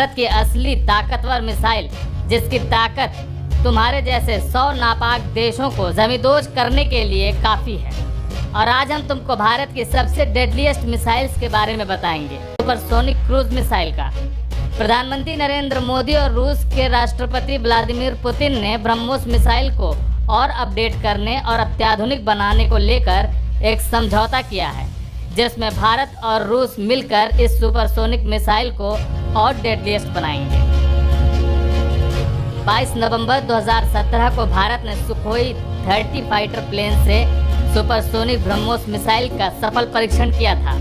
भारत की असली ताकतवर मिसाइल, जिसकी ताकत तुम्हारे जैसे 100 नापाक देशों को जमींदोज करने के लिए काफ़ी है। और आज हम तुमको भारत की सबसे डेडलीस्ट मिसाइल्स के बारे में बताएंगे, सुपरसोनिक क्रूज मिसाइल का। प्रधानमंत्री नरेंद्र मोदी और रूस के राष्ट्रपति व्लादिमीर पुतिन ने ब्रह्मोस मिसाइल को और अपडेट करने और अत्याधुनिक बनाने को लेकर एक समझौता किया है, जिसमें भारत और रूस मिलकर इस सुपरसोनिक मिसाइल को और डेडलीस्ट बनाएंगे। 22 नवंबर 2017 को भारत ने सुखोई 30 फाइटर प्लेन से सुपरसोनिक ब्रह्मोस मिसाइल का सफल परीक्षण किया था,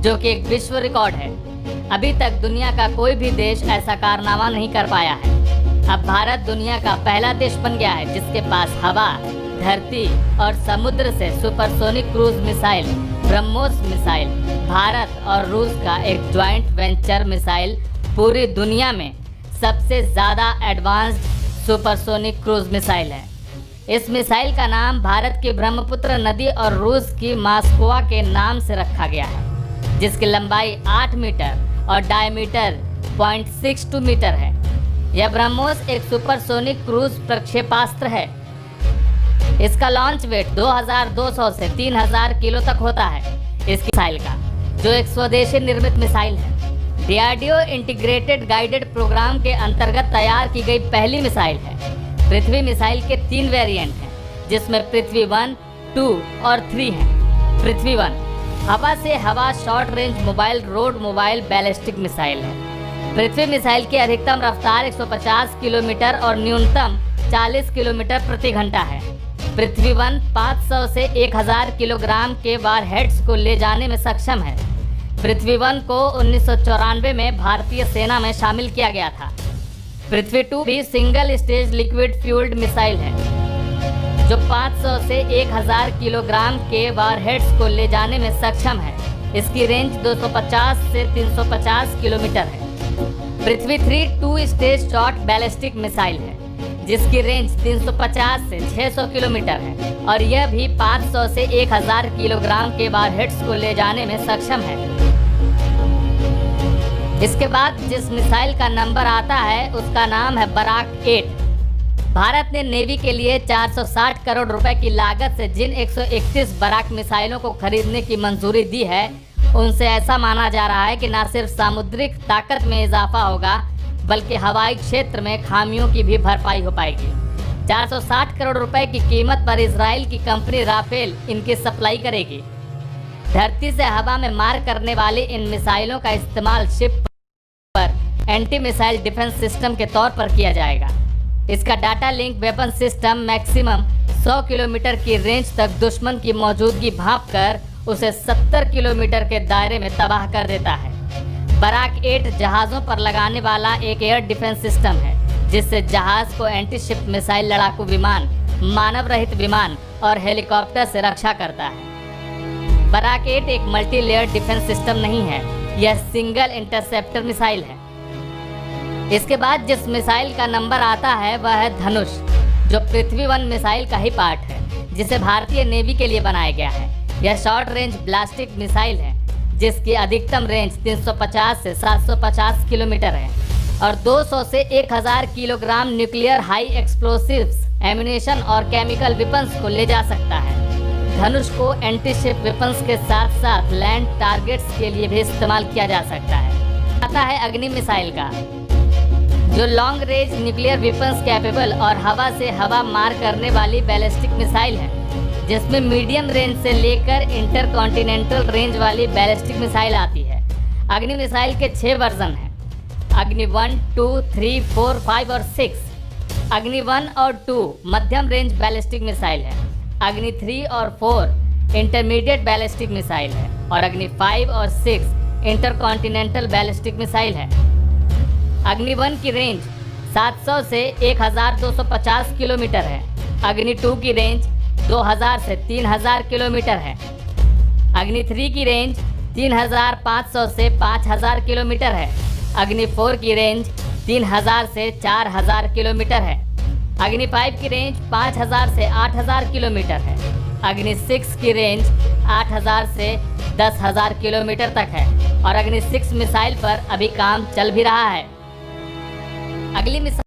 जो कि एक विश्व रिकॉर्ड है। अभी तक दुनिया का कोई भी देश ऐसा कारनामा नहीं कर पाया है। अब भारत दुनिया का पहला देश बन गया है जिसके पास हवा, धरती और समुद्र से supersonic cruise missile BrahMos missile Bharat और रूस का एक ज्वाइंट वेंचर मिसाइल पूरी दुनिया में सबसे ज़्यादा एडवांस्ड सुपरसोनिक क्रूज मिसाइल है। इस मिसाइल का नाम भारत की ब्रह्मपुत्र नदी और रूस की मास्कोवा के नाम से रखा गया है, जिसकी लंबाई 8 मीटर और डायमीटर 0.62 मीटर है। यह ब्रह्मोस एक सुपरसोनिक क्रूज प्रक्षेपास्त्र है। इसका लॉन्च वेट 2200 से 3000 किलो तक होता है। इसकी मिसाइल का, जो एक स्वदेशी निर्मित मिसाइल है, डीआरडीओ इंटीग्रेटेड गाइडेड प्रोग्राम के अंतर्गत तैयार की गई पहली मिसाइल है। पृथ्वी मिसाइल के 3 वेरिएंट हैं, जिसमें पृथ्वी 1, 2 और 3 हैं। पृथ्वी 1 हवा से हवा short range mobile road mobile ballistic missile है। पृथ्वी मिसाइल की अधिकतम रफ्तार 150 किलोमीटर और न्यूनतम 40 किलोमीटर प्रति घंटा है। पृथ्वी 1 500 से 1000 किलोग्राम के वारहेड्स को ले जाने में सक्षम है। पृथ्वी 1 को 1994 में भारतीय सेना में शामिल किया गया था। पृथ्वी 2 भी single stage liquid fuelled missile है, जो 500 से 1000 किलोग्राम के वारहेड्स को ले जाने में सक्षम है। इसकी रेंज 250 से 350 किलोमीटर है। पृथ्वी 3 2 स्टेज शॉर्ट बैलिस्टिक मिसाइल है, जिसकी रेंज 350 से 600 किलोमीटर है और यह भी 500 से 1000 किलोग्राम के वारहेड्स को ले जाने में सक्षम है। इसके बाद जिस मिसाइल का नंबर आता है उसका नाम है बराक 8। भारत ने नेवी के लिए 460 करोड़ रुपए की लागत से जिन 131 बराक मिसाइलों को खरीदने की मंजूरी दी है, उनसे ऐसा माना जा रहा है कि न सिर्फ सामुद्रिक ताकत में इजाफा होगा, बल्कि हवाई क्षेत्र में खामियों की भी भरपाई हो पाएगी। 460 करोड़ रुपए की कीमत पर इजराइल की कंपनी राफेल इनकी सप्लाई करेगी। धरती से हवा में मार करने वाली इन मिसाइलों का इस्तेमाल शिप पर एंटी मिसाइल डिफेंस सिस्टम के तौर पर किया जाएगा। इसका data link weapon system maximum 100 kilometre की रेंज तक दुश्मन की मौजूदगी भांप कर उसे 70 किलोमीटर के दायरे में तबाह कर देता है। बराक 8 जहाज़ों पर लगाने वाला एक एयर डिफेंस सिस्टम है, जिससे जहाज़ को एंटी शिप मिसाइल लड़ाकू विमान, मानव रहित विमान और हेलीकॉप्टर से रक्षा करता है। बराक 8 एक मल्टी लेयर डिफेंस सिस्टम नहीं है, यह सिंगल इंटरसेप्टर मिसाइल है। इसके बाद जिस मिसाइल का नंबर आता है वह है धनुष, जो पृथ्वी 1 मिसाइल का ही पार्ट है, जिसे भारतीय नेवी के लिए बनाया गया है। यह शॉर्ट रेंज ब्लास्टिक मिसाइल है, जिसकी अधिकतम रेंज 350 से 750 किलोमीटर है और 200 से 1000 kilogram nuclear high explosives, ammunition और केमिकल वेपन्स को ले जा सकता है। धनुष को एंटी शिप वेपन्स के साथ साथ लैंड टारगेट्स के लिए भी इस्तेमाल किया जा सकता है। आता है अग्नि मिसाइल का, जो long range nuclear weapons capable और हवा से हवा मार करने वाली बैलिस्टिक मिसाइल है, जिसमें मीडियम रेंज से लेकर इंटरकॉन्टिनेंटल रेंज वाली बैलिस्टिक मिसाइल आती है। अग्नि मिसाइल के 6 वर्जन हैं, अग्नि 1, 2, 3, 4, 5 और 6। अग्नि 1 और 2 मध्यम रेंज बैलिस्टिक मिसाइल है, अग्नि 3 और 4 इंटरमीडिएट बैलिस्टिक मिसाइल है और अग्नि 5 और 6 इंटरकॉन्टिनेंटल बैलिस्टिक मिसाइल है। अग्नि 1 की रेंज 700 से 1250 किलोमीटर है। अग्नि 2 की रेंज 2000 से 3000 किलोमीटर है। अग्नि 3 की रेंज 3500 से 5000 किलोमीटर है। अग्नि 4 की रेंज 3000 से 4000 किलोमीटर है। अग्नि 5 की रेंज 5000 से 8000 किलोमीटर है। अग्नि 6 की रेंज 8000 से 10000 किलोमीटर तक है और अग्नि 6 मिसाइल पर अभी काम चल भी रहा है। अगली मिसाइल